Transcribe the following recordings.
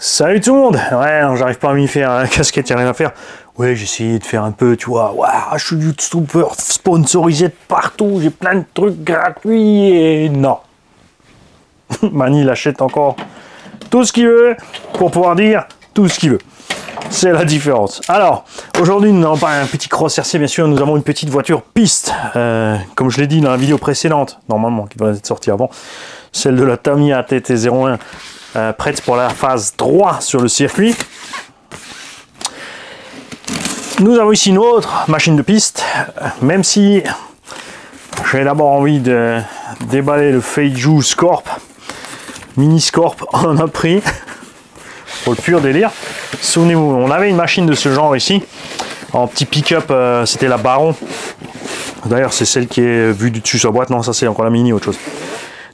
Salut tout le monde. Ouais, j'arrive pas à m'y faire, un casquette, y'a rien à faire. Ouais, j'ai essayé de faire un peu, tu vois. Ouais, je suis YouTuber sponsorisé de partout, j'ai plein de trucs gratuits et non. Mani, il achète encore tout ce qu'il veut pour pouvoir dire tout ce qu'il veut. C'est la différence. Alors, aujourd'hui, nous n'avons pas un petit cross RC, bien sûr, nous avons une petite voiture piste. Comme je l'ai dit dans la vidéo précédente, normalement, qui doit être sortie avant, celle de la Tamiya TT01. Prête pour la phase 3 sur le circuit. Nous avons ici une autre machine de piste, même si j'ai d'abord envie de déballer le Feiju Scorp, Mini Scorp, on en a pris pour le pur délire. Souvenez-vous, on avait une machine de ce genre ici, en petit pick-up, c'était la Baron. D'ailleurs, c'est celle qui est vue du dessus sur la boîte, non, ça c'est encore la Mini, autre chose.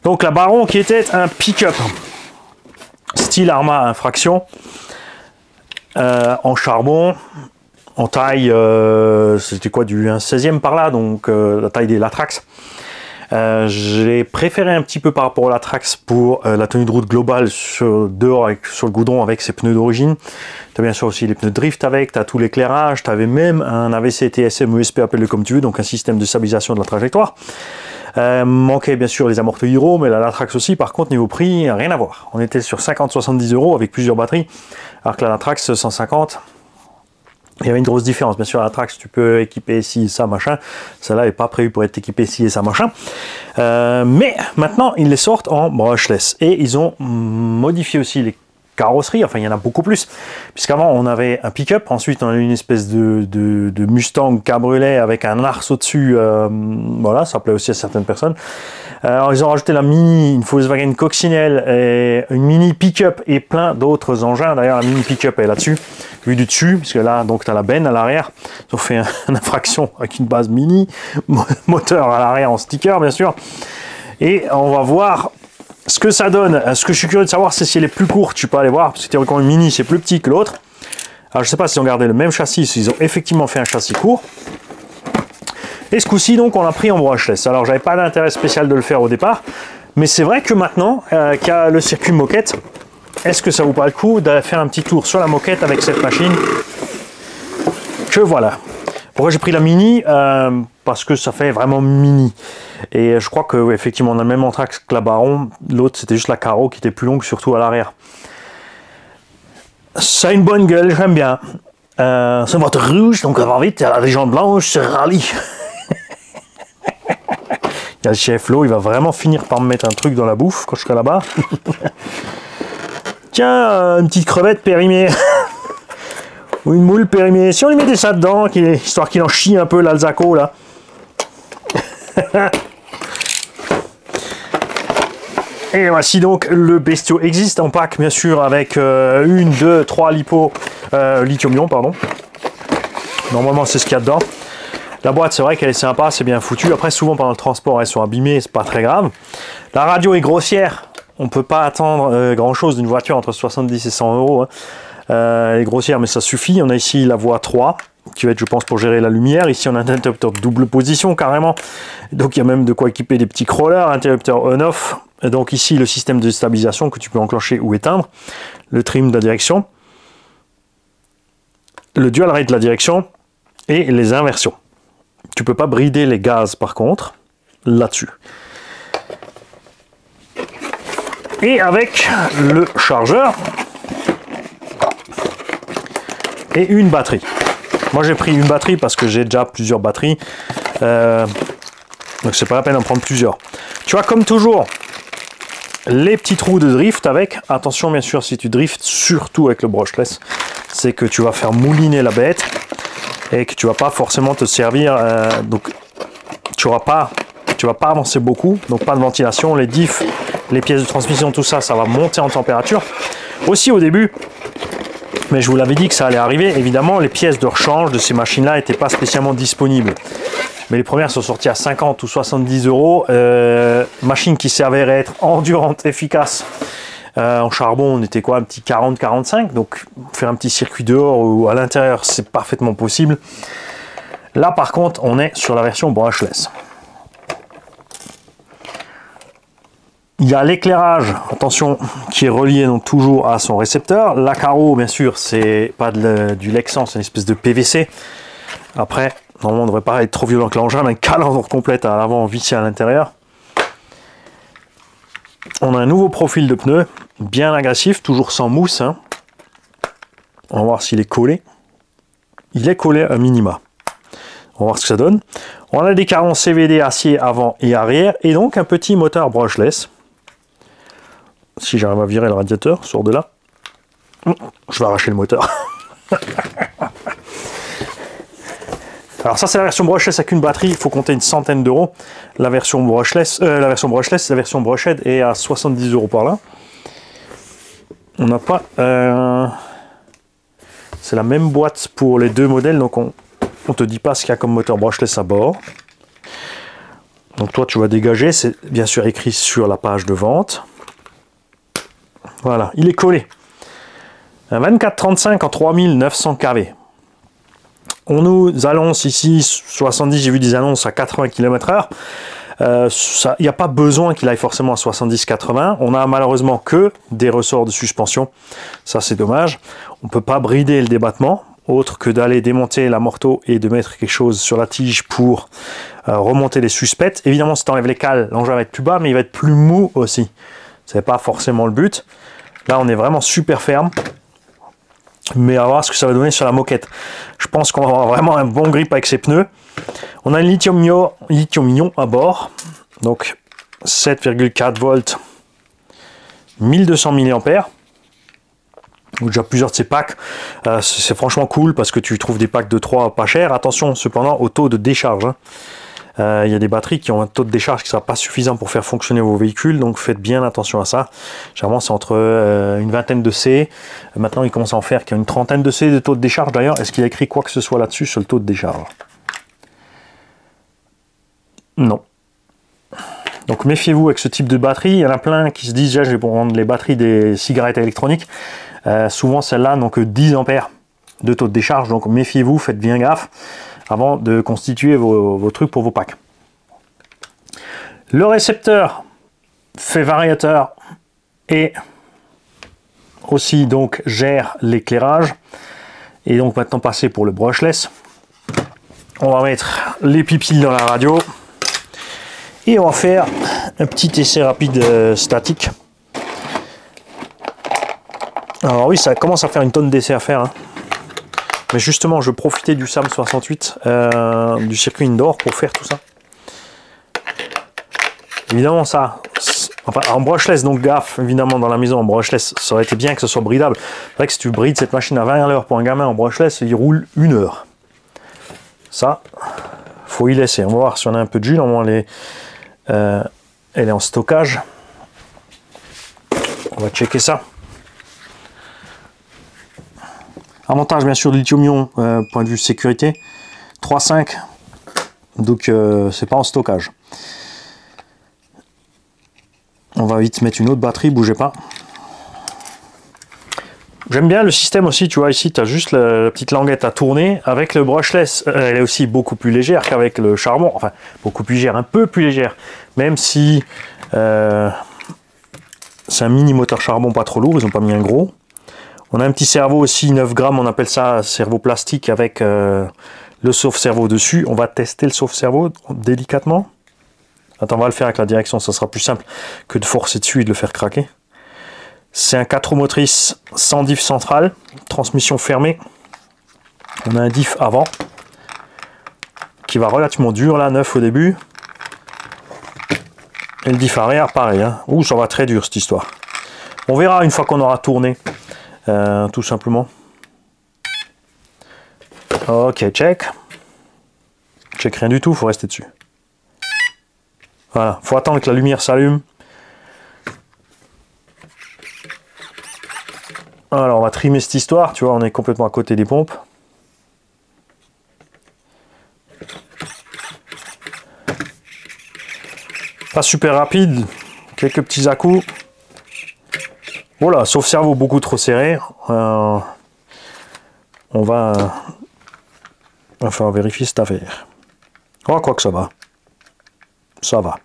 Donc la Baron qui était un pick-up. Style Arma Infraction, en charbon, en taille, c'était quoi, du 1/16e par là, donc la taille des Latrax. J'ai préféré un petit peu par rapport au Latrax pour la tenue de route globale dehors sur le goudron avec ses pneus d'origine. Tu as bien sûr aussi les pneus drift avec, tu as tout l'éclairage, tu avais même un AVC TSM USP, appelle-le comme tu veux, donc un système de stabilisation de la trajectoire. Manquait bien sûr les amortisseurs Hero, mais la Latrax aussi, par contre niveau prix, rien à voir. On était sur 50-70 € avec plusieurs batteries, alors que la Latrax 150, il y avait une grosse différence. Bien sûr, la Latrax, tu peux équiper ci, ça, machin. Celle-là n'est pas prévue pour être équipée ci et ça, machin. Mais maintenant, ils les sortent en brushless. Et ils ont modifié aussi les carrosserie, enfin il y en a beaucoup plus, puisqu'avant on avait un pick-up, ensuite on a eu une espèce de Mustang cabriolet avec un arceau au-dessus, voilà, ça plaît aussi à certaines personnes. Alors ils ont rajouté la Mini, une Volkswagen Coccinelle, et une Mini pick-up et plein d'autres engins. D'ailleurs la Mini pick-up est là-dessus, vue du dessus, puisque là donc tu as la benne à l'arrière, ils ont fait une infraction avec une base Mini, moteur à l'arrière en sticker bien sûr, et on va voir ce que ça donne. Ce que je suis curieux de savoir, c'est si elle est plus courte. Tu peux aller voir, parce que théoriquement une Mini c'est plus petit que l'autre. Alors je sais pas s'ils ont gardé le même châssis, s'ils ont effectivement fait un châssis court. Et ce coup-ci donc on l'a pris en brushless. Alors j'avais pas d'intérêt spécial de le faire au départ, mais c'est vrai que maintenant qu'il y a le circuit moquette, est-ce que ça vaut pas le coup de faire un petit tour sur la moquette avec cette machine? Que voilà. Pourquoi j'ai pris la Mini? Parce que ça fait vraiment mini. Et je crois que oui, effectivement on a le même anthrax que la Baron. L'autre c'était juste la Caro qui était plus longue, surtout à l'arrière. Ça a une bonne gueule, j'aime bien. C'est une voiture rouge, donc ça va vite. Il y a la légende blanche, c'est rallye. Il y a le chef Flo, il va vraiment finir par me mettre un truc dans la bouffe quand je serai là-bas. Tiens, une petite crevette périmée. Ou une moule périmée. Si on lui mettait ça dedans, histoire qu'il en chie un peu l'Alzaco là. Et voici donc le bestiau existe en pack bien sûr avec 1, 2, 3 lithium-ion pardon. Normalement c'est ce qu'il y a dedans. La boîte c'est vrai qu'elle est sympa, c'est bien foutu. Après souvent pendant le transport elles sont abîmées, c'est pas très grave. La radio est grossière, on peut pas attendre grand chose d'une voiture entre 70 et 100 €. Hein. Elle est grossière mais ça suffit. On a ici la voie 3 qui va être je pense pour gérer la lumière. Ici on a un interrupteur de double position carrément. Donc il y a même de quoi équiper des petits crawlers, interrupteur on-off. Donc ici le système de stabilisation que tu peux enclencher ou éteindre. Le trim de la direction. Le dual rate de la direction. Et les inversions. Tu peux pas brider les gaz par contre là-dessus. Et avec le chargeur et une batterie. Moi j'ai pris une batterie parce que j'ai déjà plusieurs batteries. Donc c'est pas la peine d'en prendre plusieurs. Tu vois comme toujours les petits trous de drift avec. Attention bien sûr si tu drifts, surtout avec le brushless, c'est que tu vas faire mouliner la bête et que tu vas pas forcément te servir. Donc tu vas pas avancer beaucoup, donc pas de ventilation. Les diffs, les pièces de transmission, tout ça, ça va monter en température. Aussi au début. Mais je vous l'avais dit que ça allait arriver. Évidemment, les pièces de rechange de ces machines-là n'étaient pas spécialement disponibles. Mais les premières sont sorties à 50 ou 70 €. Machine qui s'avérait être endurante, efficace. En charbon, on était quoi, un petit 40-45. Donc, faire un petit circuit dehors ou à l'intérieur, c'est parfaitement possible. Là, par contre, on est sur la version brushless. Il y a l'éclairage, attention, qui est relié donc toujours à son récepteur. La carreau, bien sûr, c'est pas du Lexan, c'est une espèce de PVC. Après, normalement, on ne devrait pas être trop violent que l'engin, mais une calandre complète à l'avant vissée à l'intérieur. On a un nouveau profil de pneu, bien agressif, toujours sans mousse. Hein. On va voir s'il est collé. Il est collé à minima. On va voir ce que ça donne. On a des carrons CVD acier avant et arrière, et donc un petit moteur brushless. Si j'arrive à virer le radiateur, sort de là. Je vais arracher le moteur. Alors ça c'est la version brushless avec une batterie, il faut compter une centaine d'euros. La version brushless, la version brushed est à 70 euros par là. On n'a pas... c'est la même boîte pour les deux modèles, donc on te dit pas ce qu'il y a comme moteur brushless à bord. Donc toi tu vas dégager, c'est bien sûr écrit sur la page de vente. Voilà, il est collé. Un 2435 en 3900 kV. On nous annonce ici 70, j'ai vu des annonces à 80 km/h. Il n'y a pas besoin qu'il aille forcément à 70-80. On a malheureusement que des ressorts de suspension. Ça c'est dommage. On ne peut pas brider le débattement, autre que d'aller démonter la morteau et de mettre quelque chose sur la tige pour remonter les suspects. Évidemment, si tu enlèves les cales, l'engin va être plus bas, mais il va être plus mou aussi. Ce n'est pas forcément le but. Là, on est vraiment super ferme. Mais à voir ce que ça va donner sur la moquette. Je pense qu'on va avoir vraiment un bon grip avec ces pneus. On a une lithium-ion à bord. Donc 7,4 volts, 1200 mAh. Donc déjà plusieurs de ces packs. C'est franchement cool parce que tu trouves des packs de 3 pas chers. Attention cependant au taux de décharge. Hein. Il y a des batteries qui ont un taux de décharge qui ne sera pas suffisant pour faire fonctionner vos véhicules, donc faites bien attention à ça. Généralement c'est entre une vingtaine de C, maintenant il commence à en faire qu'il y a une trentaine de C de taux de décharge d'ailleurs. Est-ce qu'il a écrit quoi que ce soit là-dessus sur le taux de décharge? Non. Donc méfiez-vous avec ce type de batterie. Il y en a plein qui se disent déjà je vais prendre les batteries des cigarettes électroniques. Souvent celles-là n'ont que 10 ampères de taux de décharge, donc méfiez-vous, faites bien gaffe avant de constituer vos trucs pour vos packs. Le récepteur fait variateur et aussi donc gère l'éclairage. Et donc maintenant passer pour le brushless. On va mettre les pipilles dans la radio et on va faire un petit essai rapide statique. Alors oui, ça commence à faire une tonne d'essais à faire. Hein. Mais justement, je profitais du SAM 68, du circuit indoor pour faire tout ça. Évidemment, ça, enfin, en brushless, donc gaffe, évidemment, dans la maison en brushless, ça aurait été bien que ce soit bridable. C'est vrai que si tu brides cette machine à 20 à l'heure pour un gamin en brushless, il roule 1 heure. Ça, faut y laisser. On va voir si on a un peu de jus. Normalement, elle est en stockage. On va checker ça. Avantage bien sûr de lithium-ion, point de vue sécurité, 3,5, donc c'est pas en stockage. On va vite mettre une autre batterie, bougez pas. J'aime bien le système aussi, tu vois ici tu as juste la petite languette à tourner. Avec le brushless, elle est aussi beaucoup plus légère qu'avec le charbon, enfin beaucoup plus légère, un peu plus légère, même si c'est un mini moteur charbon pas trop lourd, ils n'ont pas mis un gros. On a un petit cerveau aussi, 9 grammes, on appelle ça cerveau plastique avec le sauve-cerveau dessus. On va tester le sauve-cerveau délicatement. Attends, on va le faire avec la direction, ça sera plus simple que de forcer dessus et de le faire craquer. C'est un 4 roues motrices sans diff central, transmission fermée. On a un diff avant qui va relativement dur, là, neuf au début. Et le diff arrière, pareil. Hein. Ouh, ça va très dur cette histoire. On verra une fois qu'on aura tourné. Tout simplement. Ok, check. Check rien du tout, faut rester dessus. Voilà, faut attendre que la lumière s'allume. Alors on va trimer cette histoire, tu vois, on est complètement à côté des pompes. Pas super rapide, quelques petits à-coups. Voilà, sauf cerveau beaucoup trop serré. On va vérifier cette affaire. Oh, quoi que ça va. Ça va.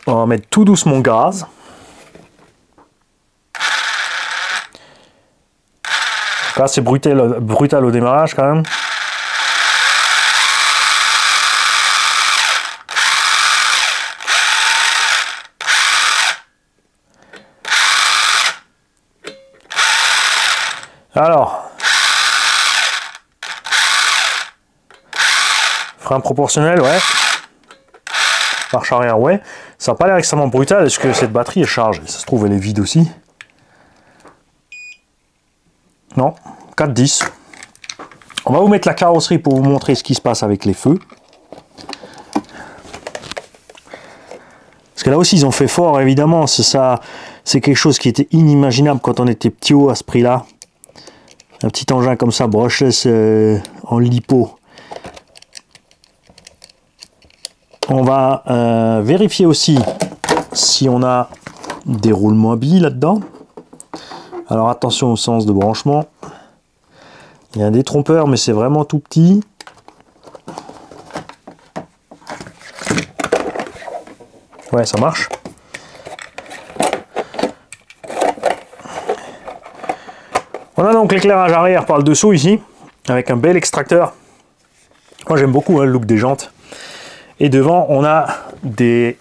On va mettre tout doucement gaz. Là, c'est brutal au démarrage quand même. Alors, frein proportionnel, ouais. Marche arrière, ouais. Ça n'a pas l'air extrêmement brutal. Est-ce que cette batterie est chargée? Ça se trouve, elle est vide aussi. Non, 4,10. On va vous mettre la carrosserie pour vous montrer ce qui se passe avec les feux. Parce que là aussi, ils ont fait fort, évidemment. C'est quelque chose qui était inimaginable quand on était petit haut à ce prix-là. Un petit engin comme ça, brushless en lipo. On va vérifier aussi si on a des roulements à billes là-dedans. Alors attention au sens de branchement. Il y a un détrompeur, mais c'est vraiment tout petit. Ouais, ça marche. On a donc l'éclairage arrière par le dessous ici, avec un bel extracteur. Moi j'aime beaucoup le look des jantes. Et devant on a des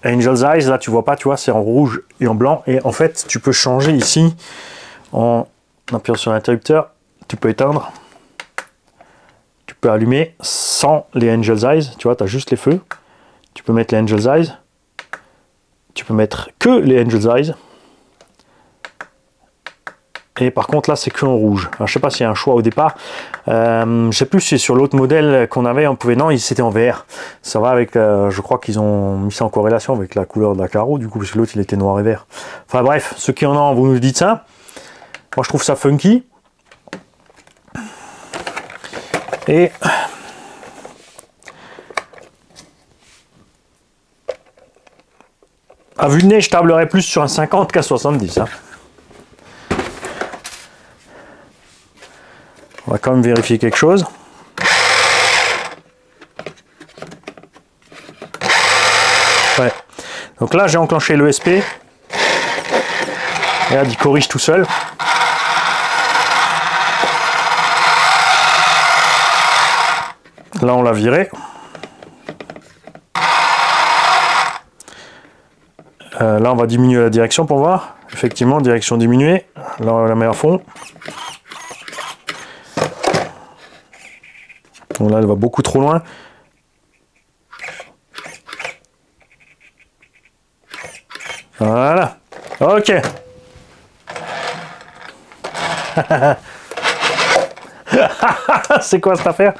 Angel's Eyes, là tu vois pas, tu vois, c'est en rouge et en blanc. Et en fait tu peux changer ici, en appuyant sur l'interrupteur, tu peux éteindre. Tu peux allumer sans les Angel's Eyes, tu vois, tu as juste les feux. Tu peux mettre les Angel's Eyes. Tu peux mettre que les Angel's Eyes. Et par contre là c'est que en rouge. Alors, je sais pas s'il y a un choix au départ. Je sais plus si sur l'autre modèle qu'on avait on pouvait. Non, c'était en vert. Ça va avec. Je crois qu'ils ont mis ça en corrélation avec la couleur de la carreau du coup parce que l'autre il était noir et vert. Enfin bref, ceux qui en ont, vous nous dites ça. Moi je trouve ça funky. Et à vue de nez, je tablerais plus sur un 50 qu'un 70. Hein. On va quand même vérifier quelque chose. Ouais. Donc là, j'ai enclenché l'ESP. Regarde, il corrige tout seul. Là, on l'a viré. Là, on va diminuer la direction pour voir. Effectivement, direction diminuée. Là, on la met à fond. Donc là, elle va beaucoup trop loin. Voilà. Ok. C'est quoi cette affaire?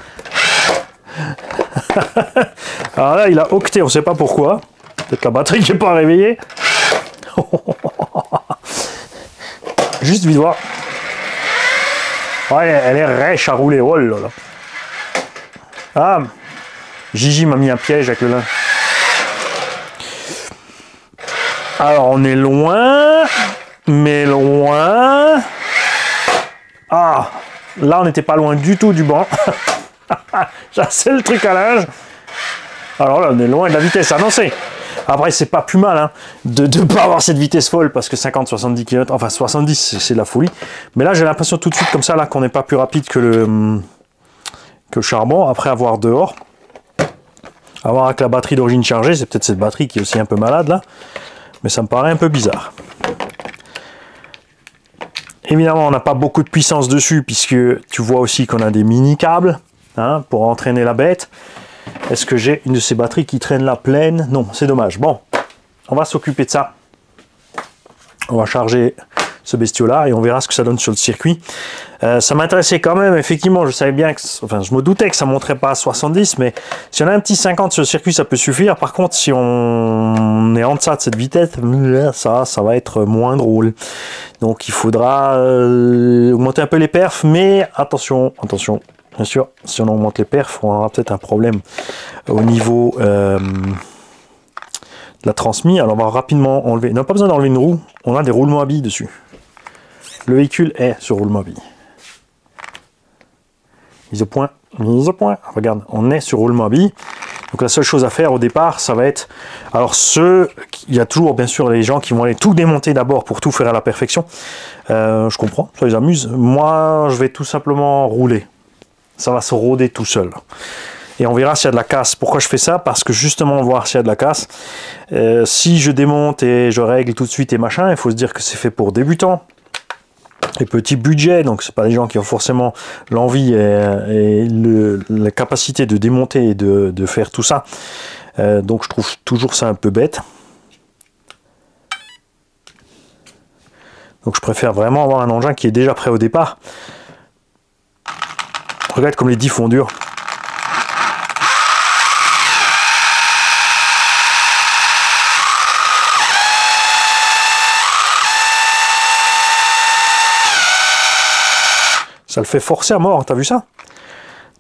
Alors là, il a octé, on ne sait pas pourquoi. Peut-être la batterie qui n'est pas réveillée. Juste vite voir. Ouais, elle est rêche à rouler. Oh là là. Ah, Gigi m'a mis un piège avec le lin. Alors on est loin, mais loin. Ah, là on n'était pas loin du tout du banc. C'est le truc à linge. Alors là on est loin de la vitesse annoncée. Après c'est pas plus mal hein, de ne pas avoir cette vitesse folle parce que 50-70 km, enfin 70 c'est de la folie. Mais là j'ai l'impression tout de suite comme ça là qu'on n'est pas plus rapide que le charbon après avoir dehors. Avoir avec la batterie d'origine chargée, c'est peut-être cette batterie qui est aussi un peu malade là. Mais ça me paraît un peu bizarre. Évidemment, on n'a pas beaucoup de puissance dessus puisque tu vois aussi qu'on a des mini câbles hein, pour entraîner la bête. Est-ce que j'ai une de ces batteries qui traîne la pleine? Non, c'est dommage. Bon, on va s'occuper de ça. On va charger ce bestiau-là et on verra ce que ça donne sur le circuit. Ça m'intéressait quand même, effectivement, je savais bien que, enfin, je me doutais que ça ne monterait pas à 70, mais si on a un petit 50 sur le circuit, ça peut suffire. Par contre, si on est en deçà de cette vitesse, ça va être moins drôle. Donc, il faudra augmenter un peu les perfs, mais attention, attention. Bien sûr, si on augmente les perfs, on aura peut-être un problème au niveau de la transmise. Alors, on va rapidement enlever. On n'a pas besoin d'enlever une roue, on a des roulements à billes dessus. Le véhicule est sur roulement à billes. Mise au point, mise au point. Regarde, on est sur roulement à billes. Donc la seule chose à faire au départ, ça va être... Alors il y a toujours bien sûr les gens qui vont aller tout démonter d'abord pour tout faire à la perfection. Je comprends, ça les amuse. Moi, je vais tout simplement rouler. Ça va se rôder tout seul. Et on verra s'il y a de la casse. Pourquoi je fais ça? Parce que justement, on va voir s'il y a de la casse. Si je démonte et je règle tout de suite et machin, il faut se dire que c'est fait pour débutants. Et petit budget, donc c'est pas des gens qui ont forcément l'envie et la capacité de démonter et de faire tout ça. Donc je trouve toujours ça un peu bête. Donc je préfère vraiment avoir un engin qui est déjà prêt au départ. Regarde comme les diffs font dur. Ça le fait forcer à mort, t'as vu ça?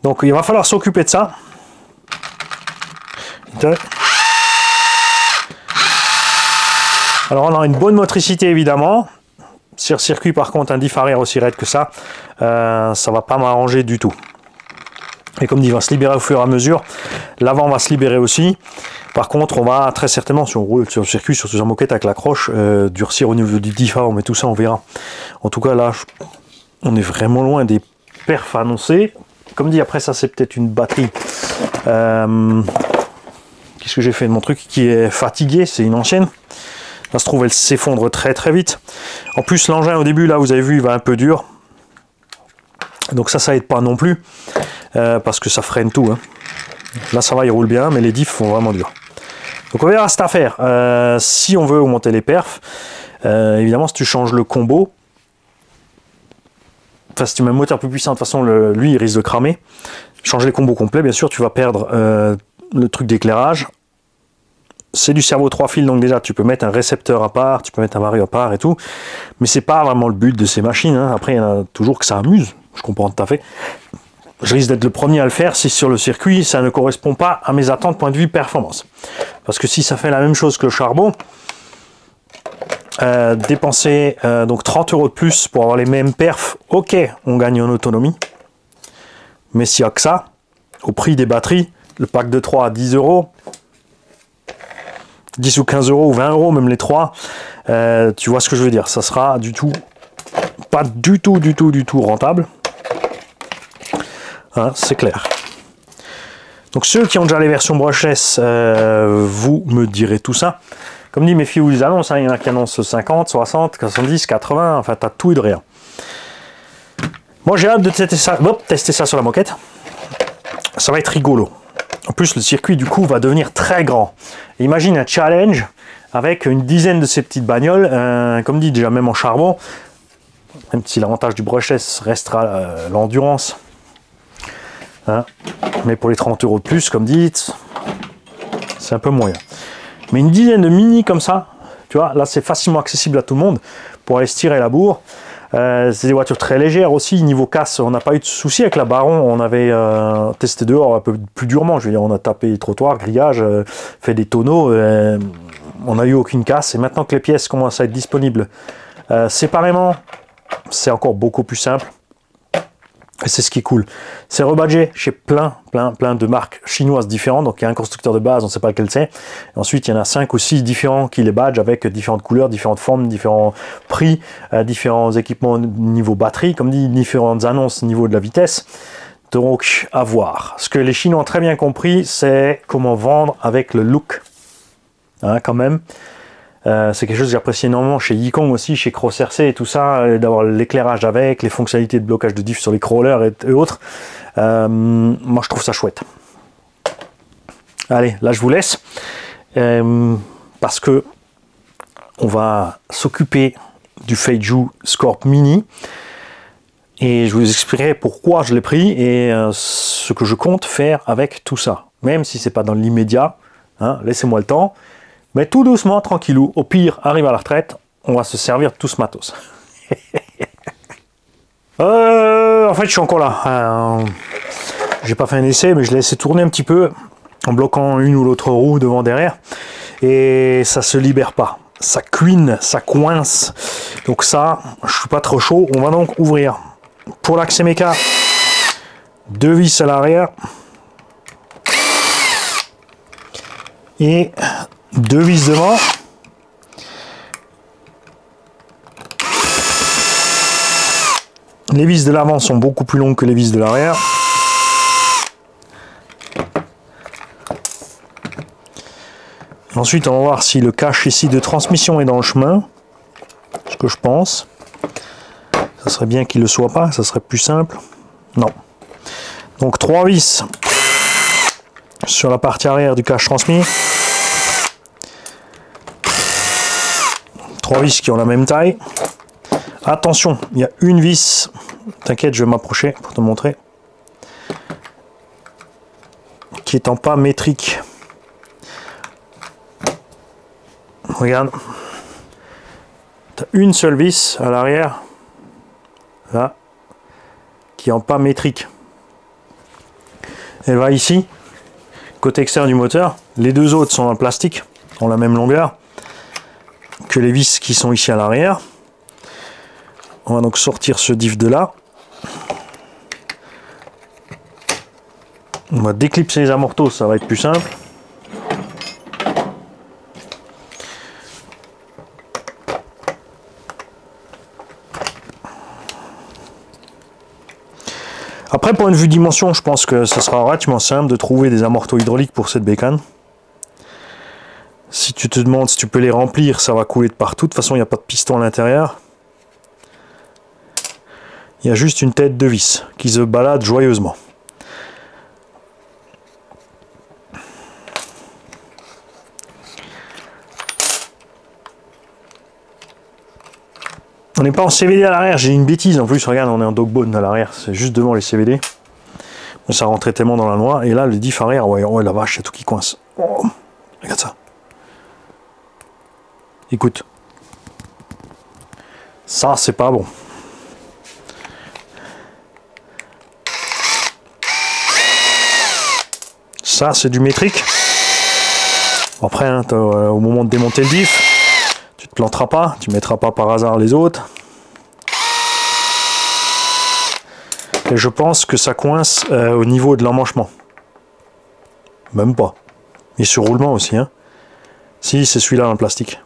Donc il va falloir s'occuper de ça. Alors on a une bonne motricité évidemment. Sur circuit par contre un diff arrière aussi raide que ça va pas m'arranger du tout. Et comme dit, il va se libérer au fur et à mesure. L'avant va se libérer aussi. Par contre, on va très certainement, si on roule sur le circuit, surtout sur moquette avec l'accroche, durcir au niveau du diff avant, mais tout ça on verra. En tout cas là, on est vraiment loin des perfs annoncés. Comme dit, après ça c'est peut-être une batterie. Qu'est-ce que j'ai fait de mon truc qui est fatigué? C'est une ancienne. Ça se trouve, elle s'effondre très très vite. En plus, l'engin au début, là vous avez vu, il va un peu dur. Donc ça aide pas non plus. Parce que ça freine tout. Hein. Là ça va, il roule bien, mais les diffs font vraiment dur. Donc on verra cette affaire. Si on veut augmenter les perfs, évidemment si tu changes le combo, enfin si tu mets un moteur plus puissant, de toute façon lui il risque de cramer. Changer les combos complets, bien sûr tu vas perdre le truc d'éclairage. C'est du cerveau 3 fils, donc déjà tu peux mettre un récepteur à part, tu peux mettre un vario à part et tout, mais c'est pas vraiment le but de ces machines. Hein. Après il y en a toujours que ça amuse, je comprends tout à fait. Je risque d'être le premier à le faire si sur le circuit ça ne correspond pas à mes attentes point de vue performance. Parce que si ça fait la même chose que le charbon, dépenser donc 30 € de plus pour avoir les mêmes perfs, ok, on gagne en autonomie. Mais s'il n'y a que ça, au prix des batteries, le pack de 3 à 10 €, 10 ou 15 € ou 20 € même les 3, tu vois ce que je veux dire, ça sera pas du tout rentable. Hein, c'est clair. Donc ceux qui ont déjà les versions brushless, vous me direz tout ça. Comme dit, méfiez-vous des annonces, hein. Il y en a qui annoncent 50, 60, 70, 80, enfin t'as tout et de rien. Moi j'ai hâte de tester ça sur la moquette. Ça va être rigolo. En plus le circuit du coup va devenir très grand. Imagine un challenge avec une dizaine de ces petites bagnoles, comme dit déjà même en charbon, même si l'avantage du brushless restera l'endurance. Hein, mais pour les 30 € de plus, comme dit, c'est un peu moyen. Mais une dizaine de mini comme ça, tu vois, là c'est facilement accessible à tout le monde pour aller se tirer la bourre. C'est des voitures très légères aussi. Niveau casse, on n'a pas eu de soucis avec la Baron. On avait testé dehors un peu plus durement. Je veux dire, on a tapé les trottoirs, grillage, fait des tonneaux. On n'a eu aucune casse. Et maintenant que les pièces commencent à être disponibles séparément, c'est encore beaucoup plus simple. Et c'est ce qui est cool. C'est rebadgé chez plein de marques chinoises différentes. Donc il y a un constructeur de base, on ne sait pas lequel c'est. Ensuite, il y en a 5 ou 6 différents qui les badgent avec différentes couleurs, différentes formes, différents prix, différents équipements niveau batterie, comme dit, différentes annonces niveau de la vitesse. Donc à voir. Ce que les Chinois ont très bien compris, c'est comment vendre avec le look. Hein, quand même. C'est quelque chose que j'apprécie énormément chez Yikong aussi, chez Cross RC et tout ça, d'avoir l'éclairage avec, les fonctionnalités de blocage de diff sur les crawlers et autres. Moi je trouve ça chouette. Allez, là je vous laisse, parce que on va s'occuper du Feiju Scorp Mini, et je vous expliquerai pourquoi je l'ai pris et ce que je compte faire avec tout ça. Même si c'est pas dans l'immédiat, hein, laissez-moi le temps. Mais tout doucement, tranquillou, au pire, arrive à la retraite, on va se servir de tout ce matos. En fait, je suis encore là. J'ai pas fait un essai, mais je l'ai laissé tourner un petit peu, en bloquant une ou l'autre roue devant, derrière. Et ça se libère pas. Ça cuine, ça coince. Donc ça, je suis pas trop chaud. On va donc ouvrir. Pour l'axe méca, 2 vis à l'arrière. et 2 vis devant. Les vis de l'avant sont beaucoup plus longues que les vis de l'arrière. Ensuite, on va voir si le cache ici de transmission est dans le chemin. Ce que je pense. Ça serait bien qu'il ne le soit pas, ça serait plus simple. Non. Donc 3 vis sur la partie arrière du cache transmis. 3 vis qui ont la même taille. Attention, il y a une vis. T'inquiète, je vais m'approcher pour te montrer. Qui est en pas métrique. Regarde. Tu as une seule vis à l'arrière. Là. Qui est en pas métrique. Elle va ici. Côté externe du moteur. Les deux autres sont en plastique. Ont la même longueur que les vis qui sont ici à l'arrière. On va donc sortir ce diff de là. On va déclipser les amortos, ça va être plus simple. Après, point de vue dimension, je pense que ça sera relativement simple de trouver des amortos hydrauliques pour cette bécane. Si tu te demandes si tu peux les remplir, ça va couler de partout. De toute façon, il n'y a pas de piston à l'intérieur. Il y a juste une tête de vis qui se balade joyeusement. On n'est pas en CVD à l'arrière, j'ai une bêtise en plus, regarde, on est en dogbone à l'arrière, c'est juste devant les CVD. Mais ça rentrait tellement dans la noix, et là le diff arrière, ouais, ouais la vache, il y a tout qui coince. Oh, regarde ça. Écoute. Ça, c'est pas bon. Ça, c'est du métrique. Après, hein, au moment de démonter le diff, tu te planteras pas, tu mettras pas par hasard les autres. Et je pense que ça coince au niveau de l'emmanchement. Même pas. Et sur roulement aussi. Hein. Si, c'est celui-là en plastique.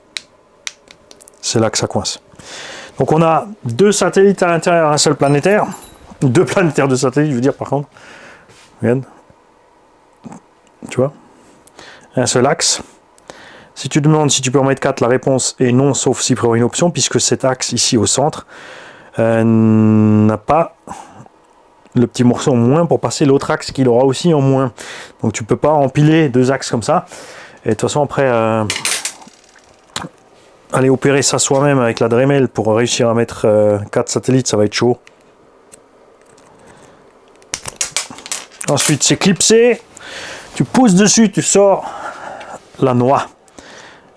C'est là que ça coince. Donc on a 2 satellites à l'intérieur, un seul planétaire. 2 planétaires de satellites, je veux dire par contre. Regarde. Tu vois, un seul axe. Si tu demandes si tu peux en mettre 4, la réponse est non, sauf si prévoit une option, puisque cet axe ici au centre n'a pas le petit morceau en moins pour passer l'autre axe qu'il aura aussi en moins. Donc tu peux pas empiler 2 axes comme ça. Et de toute façon après, aller opérer ça soi-même avec la Dremel pour réussir à mettre 4 satellites, ça va être chaud. Ensuite c'est clipsé. Tu pousses dessus, tu sors la noix.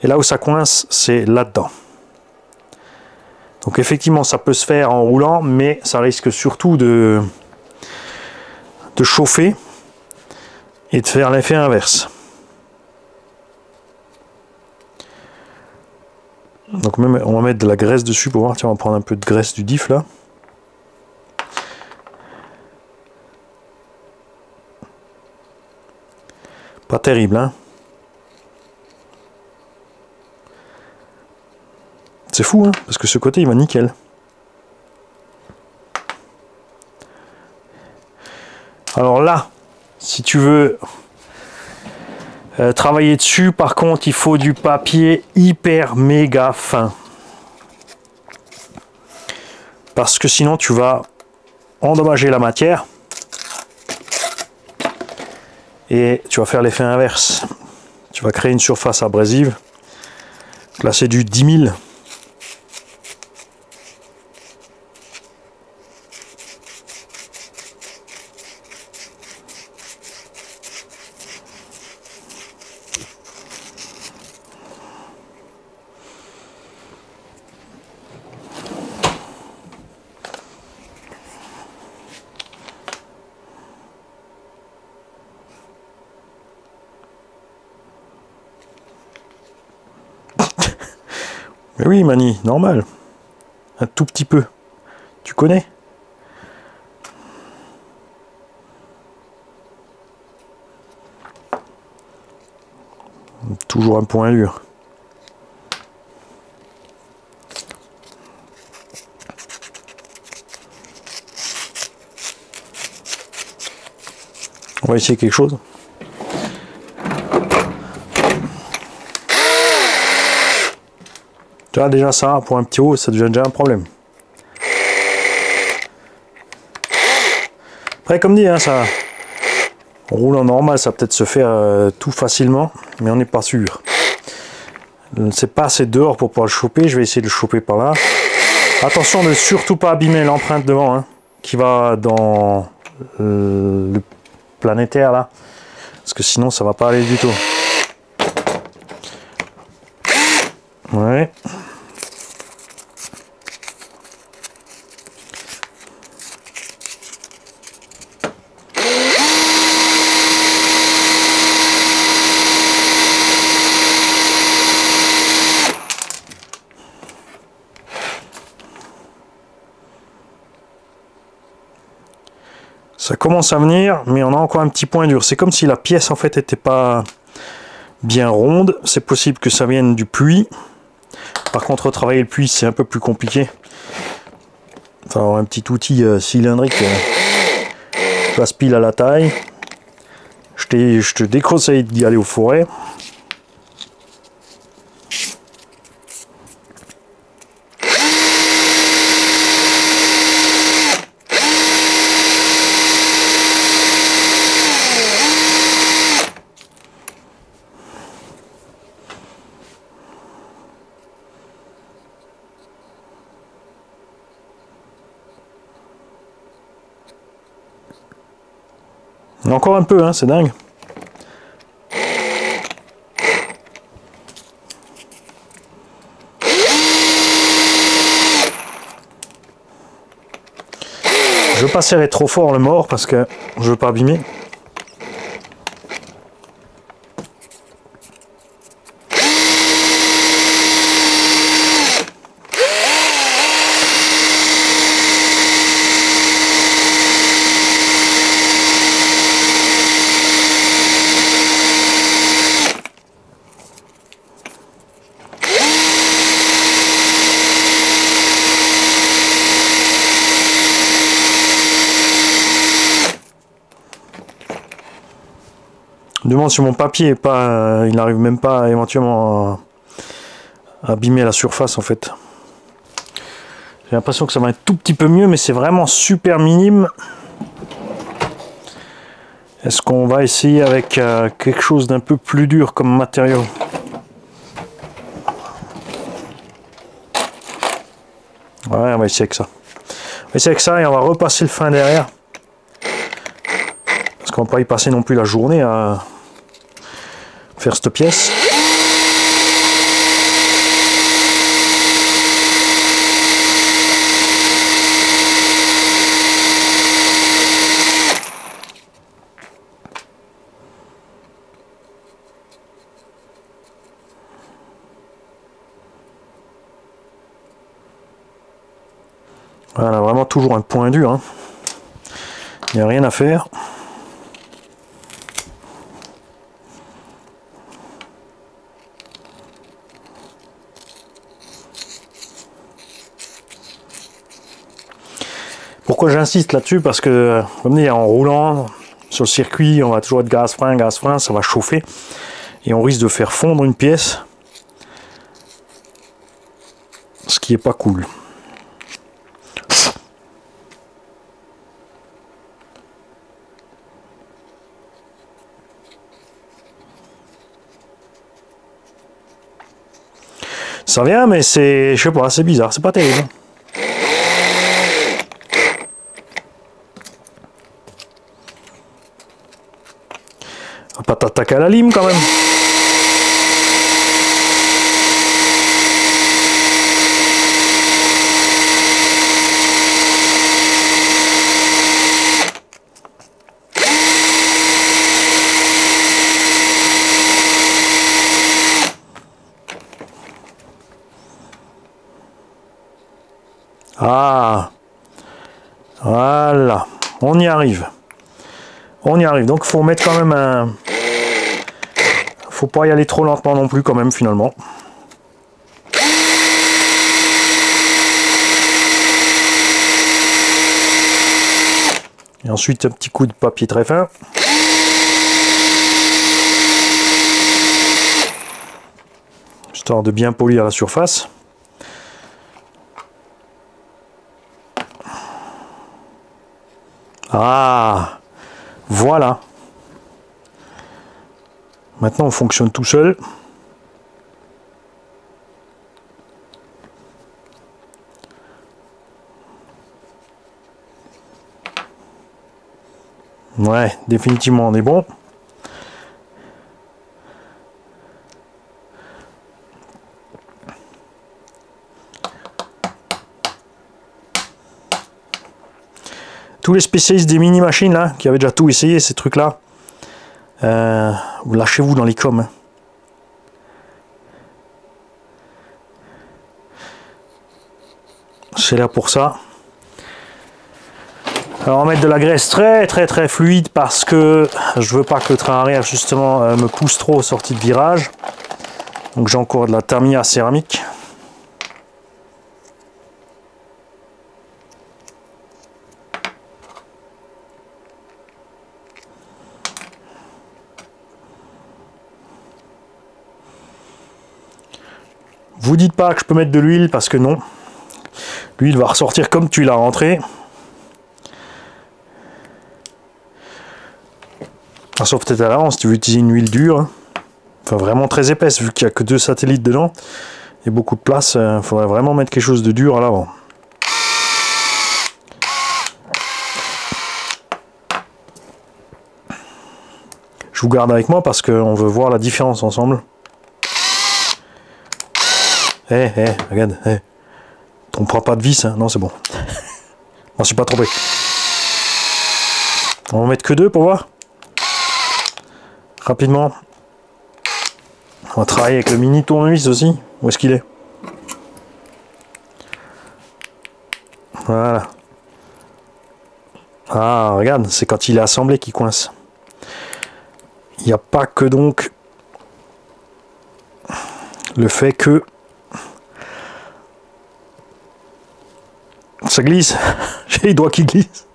Et là où ça coince, c'est là-dedans. Donc effectivement, ça peut se faire en roulant, mais ça risque surtout de chauffer et de faire l'effet inverse. Donc même, on va mettre de la graisse dessus pour voir. Tiens, on va prendre un peu de graisse du diff là. Pas terrible, hein? C'est fou, hein? Parce que ce côté, il va nickel. Alors là, si tu veux travailler dessus, par contre, il faut du papier hyper méga fin. Parce que sinon, tu vas endommager la matière. Et tu vas faire l'effet inverse. Tu vas créer une surface abrasive. Là, c'est du 10 000. Mais oui, Mani, normal. Un tout petit peu. Tu connais? Toujours un point dur. On va essayer quelque chose. Tu vois, déjà ça, pour un petit haut, ça devient déjà un problème. Après, comme dit, hein, ça, en roulant normal, ça peut-être se faire tout facilement, mais on n'est pas sûr. C'est pas assez dehors pour pouvoir le choper. Je vais essayer de le choper par là. Attention de surtout pas abîmer l'empreinte devant, hein, qui va dans le planétaire là, parce que sinon ça va pas aller du tout. Ouais. Ça commence à venir, mais on a encore un petit point dur. C'est comme si la pièce en fait n'était pas bien ronde. C'est possible que ça vienne du puits. Par contre, travailler le puits, c'est un peu plus compliqué. Il faut avoir un petit outil cylindrique passe pile à la taille. Je te déconseille d'y aller au forêt. Encore un peu, hein, c'est dingue. Je veux pas serrer trop fort le mort parce que je veux pas abîmer. Je me demande si mon papier est pas, il n'arrive même pas éventuellement à abîmer la surface en fait. J'ai l'impression que ça va un tout petit peu mieux, mais c'est vraiment super minime. Est-ce qu'on va essayer avec quelque chose d'un peu plus dur comme matériau? Ouais, on va essayer avec ça. On va essayer avec ça et on va repasser le fin derrière. Parce qu'on va pas y passer non plus la journée à faire cette pièce. Voilà, vraiment toujours un point dur, hein. Il n'y a rien à faire. Pourquoi j'insiste là-dessus? Parce que, comme dit, en roulant sur le circuit, on va toujours être gaz-frein, ça va chauffer. Et on risque de faire fondre une pièce. Ce qui est pas cool. Ça vient, mais c'est, je sais pas, c'est bizarre, c'est pas terrible. On va pas t'attaquer à la lime quand même. Ah, voilà, on y arrive. On y arrive. Donc, faut mettre quand même Faut pas y aller trop lentement non plus quand même finalement. Et ensuite un petit coup de papier très fin. Histoire de bien polir la surface. Ah, voilà. Maintenant on fonctionne tout seul. Ouais, définitivement on est bon. Tous les spécialistes des mini-machines là, qui avaient déjà tout essayé, ces trucs-là, lâchez-vous dans les coms. Hein. C'est là pour ça. Alors on va mettre de la graisse très fluide parce que je veux pas que le train arrière justement me pousse trop aux sorties de virage. Donc j'ai encore de la Tamiya céramique. Vous dites pas que je peux mettre de l'huile parce que non. L'huile va ressortir comme tu l'as rentré. Sauf peut-être à l'avant si tu veux utiliser une huile dure. Hein. Enfin vraiment très épaisse vu qu'il n'y a que 2 satellites dedans. Il y a beaucoup de place. Il faudrait vraiment mettre quelque chose de dur à l'avant. Je vous garde avec moi parce qu'on veut voir la différence ensemble. Regarde, on prend pas de vis, hein. Non c'est bon. Je suis pas trompé. On va en mettre que 2 pour voir. Rapidement. On va travailler avec le mini tournevis aussi. Où est-ce qu'il est? Voilà. Ah regarde, c'est quand il est assemblé qu'il coince. Il n'y a pas que donc le fait que ça glisse. J'ai les doigts qui glissent.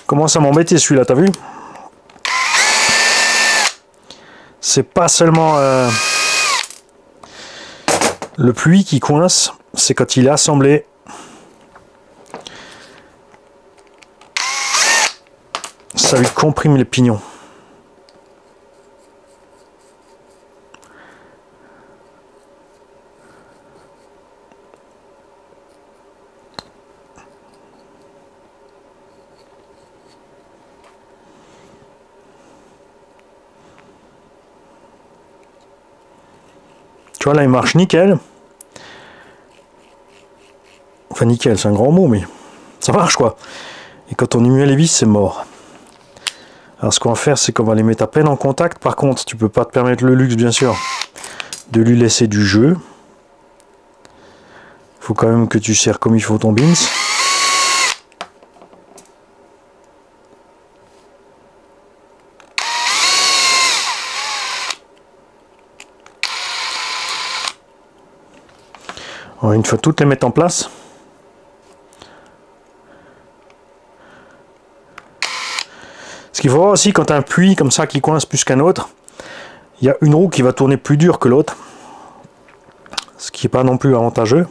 Commence à m'embêter celui-là, t'as vu? C'est pas seulement le pluie qui coince, c'est quand il est assemblé. Ça lui comprime les pignons. Tu vois là il marche nickel. Enfin nickel c'est un grand mot mais ça marche quoi. Et quand on y met les vis c'est mort. Alors ce qu'on va faire c'est qu'on va les mettre à peine en contact. Par contre tu peux pas te permettre le luxe bien sûr de lui laisser du jeu. Il faut quand même que tu serres comme il faut ton bins. Alors, une fois toutes les mettre en place. Ce qu'il faut voir aussi quand tu as un puits comme ça qui coince plus qu'un autre, il y a une roue qui va tourner plus dur que l'autre. Ce qui n'est pas non plus avantageux.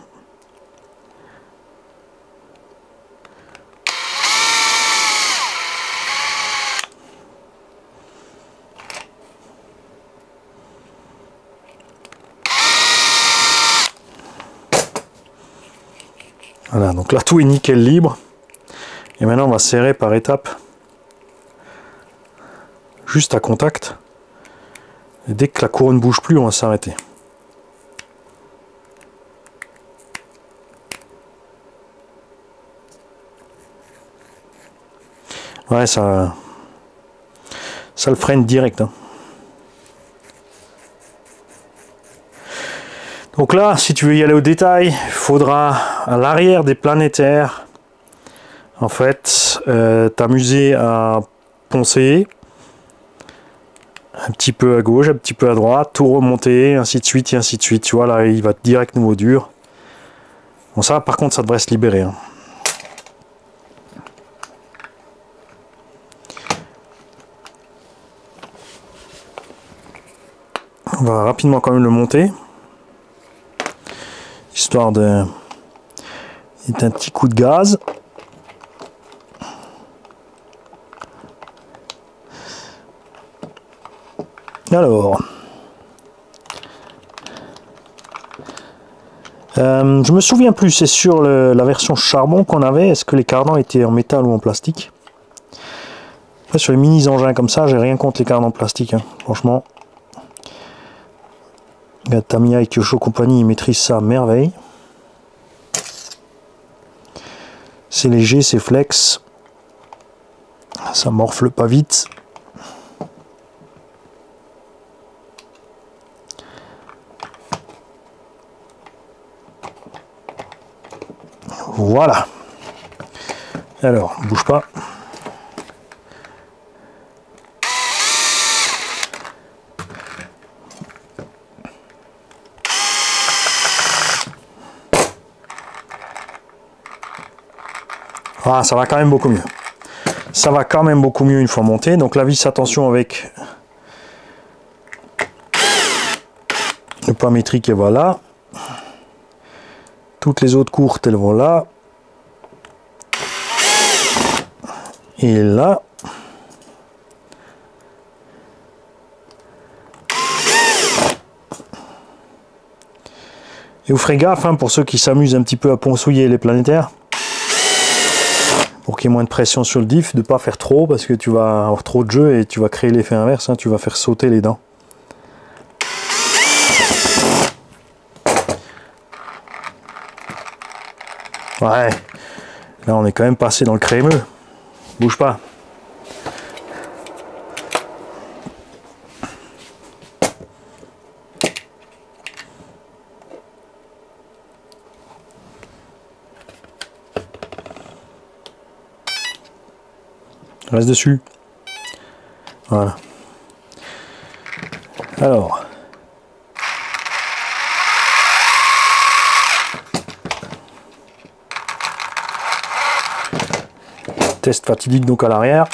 Voilà, donc là tout est nickel libre. Et maintenant on va serrer par étapes. Juste à contact. Et dès que la couronne ne bouge plus, on va s'arrêter. Ouais, ça le freine direct. Hein. Donc là, si tu veux y aller au détail, il faudra à l'arrière des planétaires, en fait, t'amuser à poncer un petit peu à gauche, un petit peu à droite, tout remonter, ainsi de suite et ainsi de suite. Tu vois, là, il va direct nouveau dur. Bon, ça, par contre, ça devrait se libérer. Hein. On va rapidement quand même le monter. Histoire de... C'est un petit coup de gaz. Alors... je me souviens plus, c'est sur la version charbon qu'on avait. Est-ce que les cardans étaient en métal ou en plastique? Après, sur les mini engins comme ça, j'ai rien contre les cardans en plastique. Hein. Franchement, Tamiya et Kyosho Company, ils maîtrisent ça à merveille. C'est léger, c'est flex. Ça morfle pas vite. Voilà. Alors, bouge pas. Ah, ça va quand même beaucoup mieux. Ça va quand même beaucoup mieux une fois monté. Donc la vis, attention avec le poids métrique, et voilà. Toutes les autres courtes, elles vont là. Et là. Et vous ferez gaffe, hein, pour ceux qui s'amusent un petit peu à ponçouiller les planétaires. Pour qu'il y ait moins de pression sur le diff, de ne pas faire trop, parce que tu vas avoir trop de jeu et tu vas créer l'effet inverse, hein, tu vas faire sauter les dents. Ouais, là on est quand même passé dans le crémeux. Bouge pas. Reste dessus. Voilà. Alors. Test fatidique donc à l'arrière.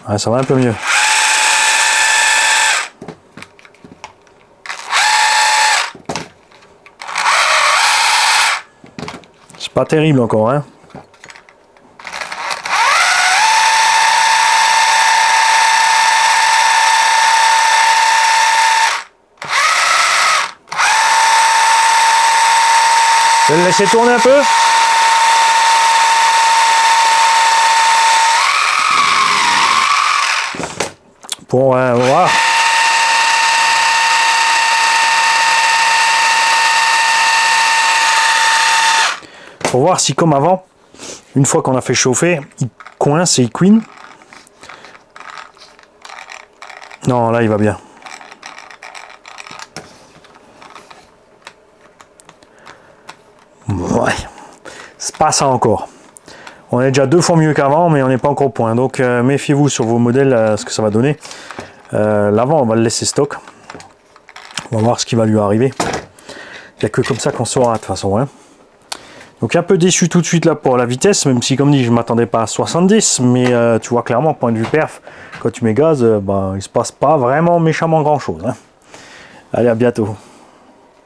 Ouais, ça va un peu mieux. C'est pas terrible encore, hein. Je vais le laisser tourner un peu. Pour voir. Pour voir si, comme avant, une fois qu'on a fait chauffer, il coince et il couine. Non, là il va bien. Ouais, c'est pas ça encore. On est déjà 2 fois mieux qu'avant, mais on n'est pas encore au point. Donc méfiez-vous sur vos modèles, ce que ça va donner. L'avant, on va le laisser stock. On va voir ce qui va lui arriver. Il n'y a que comme ça qu'on saura de toute façon. Hein. Donc un peu déçu tout de suite là pour la vitesse, même si comme dit, je ne m'attendais pas à 70. Mais tu vois clairement, point de vue perf, quand tu mets gaz, il ne se passe pas vraiment méchamment grand chose. Hein. Allez, à bientôt.